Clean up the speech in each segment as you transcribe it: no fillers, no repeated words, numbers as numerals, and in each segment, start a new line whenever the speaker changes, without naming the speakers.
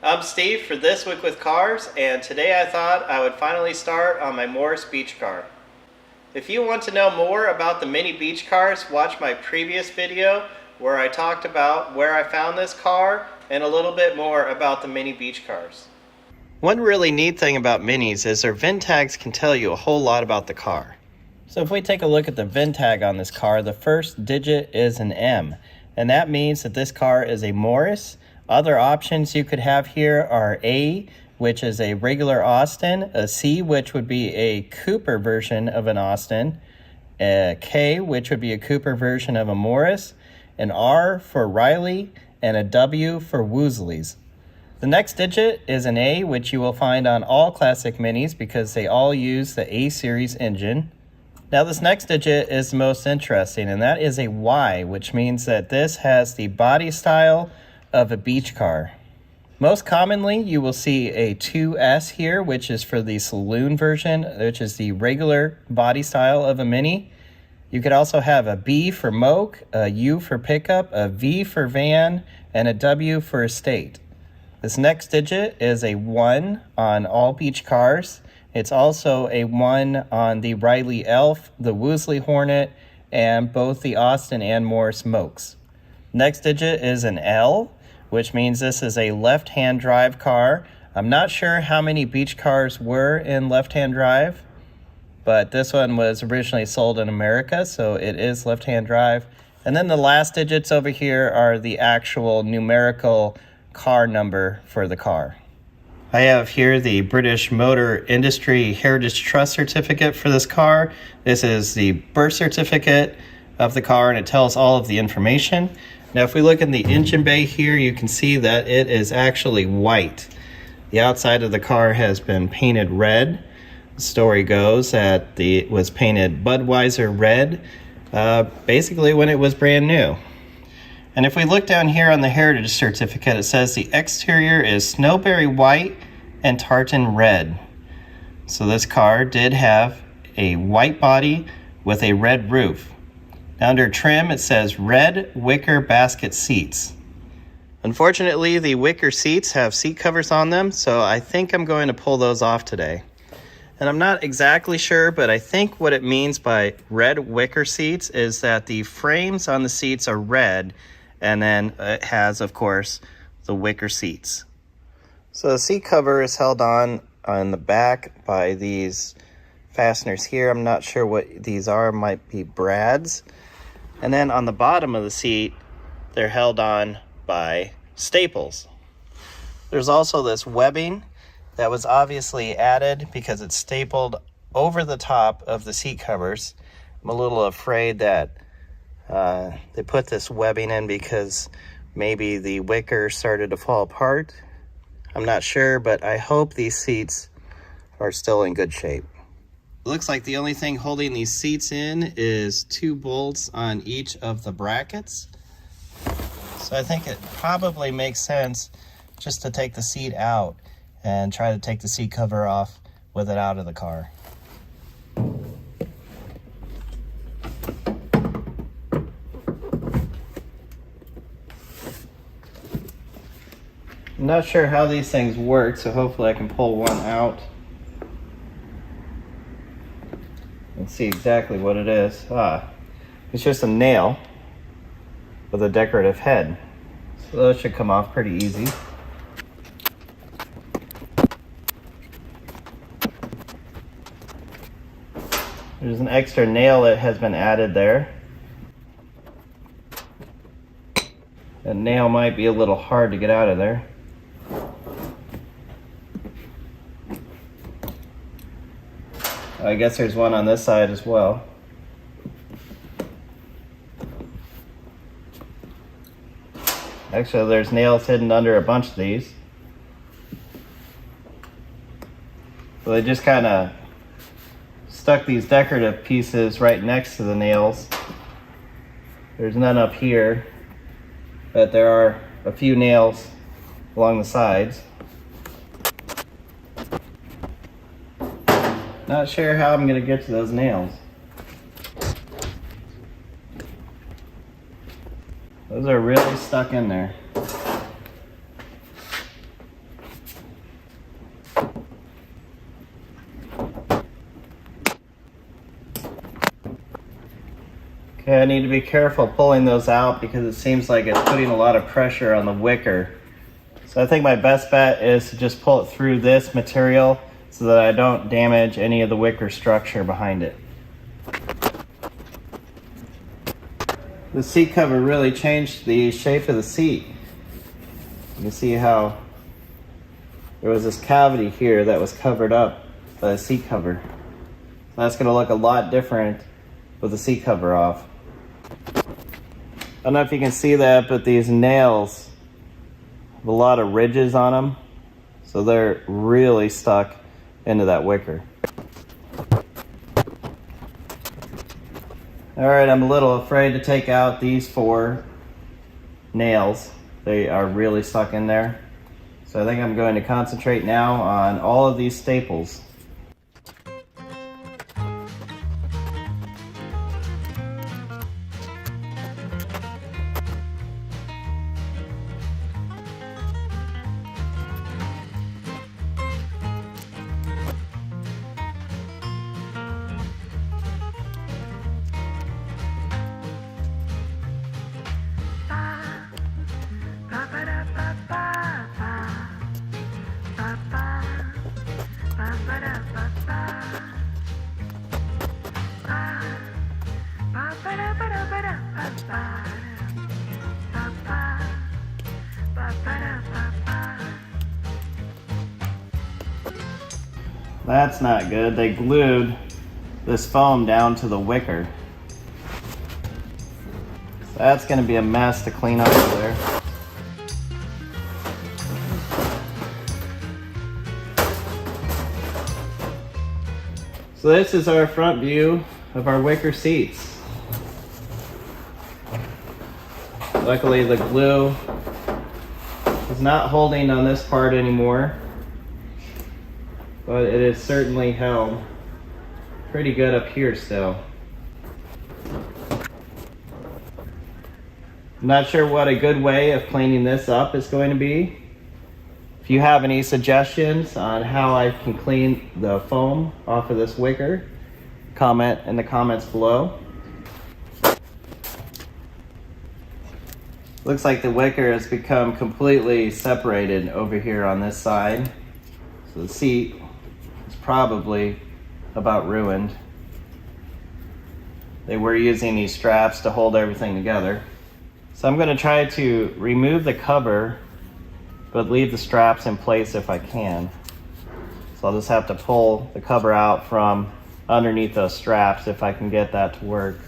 I'm Steve for This Week with Cars, and today I thought I would finally start on my Morris beach car. If you want to know more about the mini beach cars, watch my previous video where I talked about where I found this car and a little bit more about the mini beach cars. One really neat thing about minis is their VIN tags can tell you a whole lot about the car. So if we take a look at the VIN tag on this car, the first digit is an M, and that means that this car is a Morris. Other options you could have here are A, which is a regular Austin, a C, which would be a Cooper version of an Austin, a K, which would be a Cooper version of a Morris, an R for Riley, and a W for Woosleys. The next digit is an A, which you will find on all classic minis because they all use the A series engine. Now this next digit is the most interesting, and that is a Y, which means that this has the body style of a beach car. Most commonly, you will see a 2S here, which is for the saloon version, which is the regular body style of a Mini. You could also have a B for moke, a U for pickup, a V for van, and a W for estate. This next digit is a 1 on all beach cars. It's also a 1 on the Riley Elf, the Woosley Hornet, and both the Austin and Morris Mokes. Next digit is an L, which means this is a left-hand drive car. I'm not sure how many beach cars were in left-hand drive, but this one was originally sold in America, so it is left-hand drive. And then the last digits over here are the actual numerical car number for the car. I have here the British Motor Industry Heritage Trust Certificate for this car. This is the birth certificate of the car, and it tells all of the information. Now, if we look in the engine bay here, you can see that it is actually white. The outside of the car has been painted red. The story goes that it was painted Budweiser red, basically when it was brand new. And if we look down here on the Heritage Certificate, it says the exterior is Snowberry white and tartan red. So this car did have a white body with a red roof. Now under trim, it says red wicker basket seats. Unfortunately, the wicker seats have seat covers on them, so I think I'm going to pull those off today. And I'm not exactly sure, but I think what it means by red wicker seats is that the frames on the seats are red, and then it has, of course, the wicker seats. So the seat cover is held on the back by these fasteners here. I'm not sure what these are, might be brads. And then on the bottom of the seat, they're held on by staples. There's also this webbing that was obviously added because it's stapled over the top of the seat covers. I'm a little afraid that they put this webbing in because maybe the wicker started to fall apart. I'm not sure, but I hope these seats are still in good shape. It looks like the only thing holding these seats in is 2 bolts on each of the brackets. So I think it probably makes sense just to take the seat out and try to take the seat cover off with it out of the car. I'm not sure how these things work, so hopefully I can pull one out and see exactly what it is. It's just a nail with a decorative head. So those should come off pretty easy. There's an extra nail that has been added there. That nail might be a little hard to get out of there. I guess there's one on this side as well. Actually, there's nails hidden under a bunch of these. So they just kind of stuck these decorative pieces right next to the nails. There's none up here, but there are a few nails along the sides. Not sure how I'm going to get to those nails. Those are really stuck in there. Okay, I need to be careful pulling those out because it seems like it's putting a lot of pressure on the wicker. So I think my best bet is to just pull it through this material so that I don't damage any of the wicker structure behind it. The seat cover really changed the shape of the seat. You can see how there was this cavity here that was covered up by the seat cover. That's going to look a lot different with the seat cover off. I don't know if you can see that, but these nails have a lot of ridges on them, so they're really stuck into that wicker. Alright, I'm a little afraid to take out these 4 nails. They are really stuck in there. So I think I'm going to concentrate now on all of these staples. That's not good. They glued this foam down to the wicker. So that's going to be a mess to clean up over there. So this is our front view of our wicker seats. Luckily the glue is not holding on this part anymore, but it is certainly held pretty good up here still. I'm not sure what a good way of cleaning this up is going to be. If you have any suggestions on how I can clean the foam off of this wicker, comment in the comments below. Looks like the wicker has become completely separated over here on this side. So the seat is probably about ruined. They were using these straps to hold everything together. So I'm going to try to remove the cover, but leave the straps in place if I can. So I'll just have to pull the cover out from underneath those straps if I can get that to work.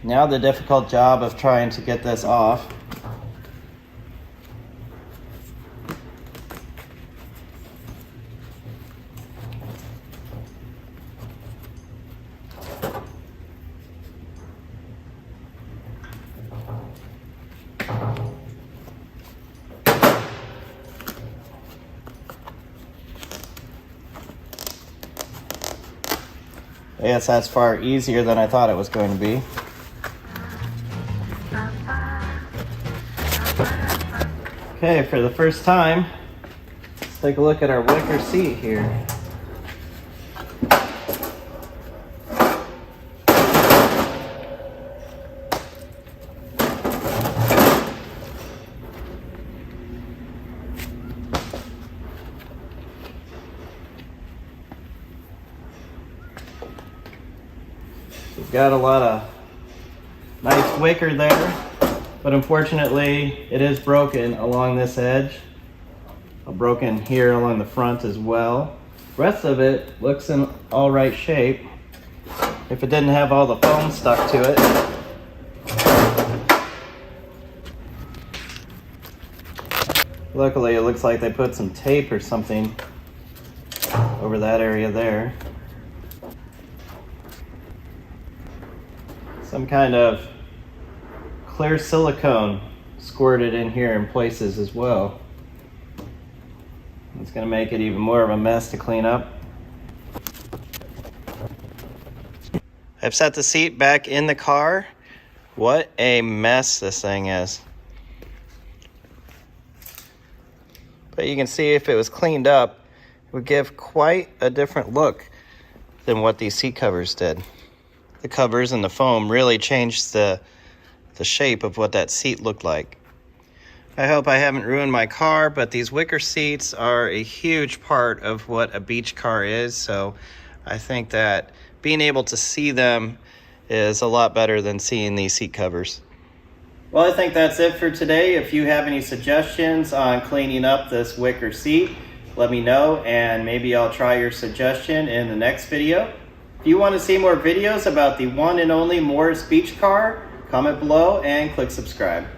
Now the difficult job of trying to get this off. I guess that's far easier than I thought it was going to be. Okay, for the first time, let's take a look at our wicker seat here. We've got a lot of nice wicker there, but unfortunately it is broken along this edge. Broken here along the front as well. The rest of it looks in all right shape if it didn't have all the foam stuck to it. Luckily it looks like they put some tape or something over that area there. Some kind of clear silicone squirted in here in places as well. It's going to make it even more of a mess to clean up. I've set the seat back in the car. What a mess this thing is. But you can see if it was cleaned up, it would give quite a different look than what these seat covers did. The covers and the foam really changed the shape of what that seat looked like. I hope I haven't ruined my car, but these wicker seats are a huge part of what a beach car is, so I think that being able to see them is a lot better than seeing these seat covers. Well, I think that's it for today. If you have any suggestions on cleaning up this wicker seat, let me know, and maybe I'll try your suggestion in the next video. If you want to see more videos about the one and only Morris Beach Car, comment below and click subscribe.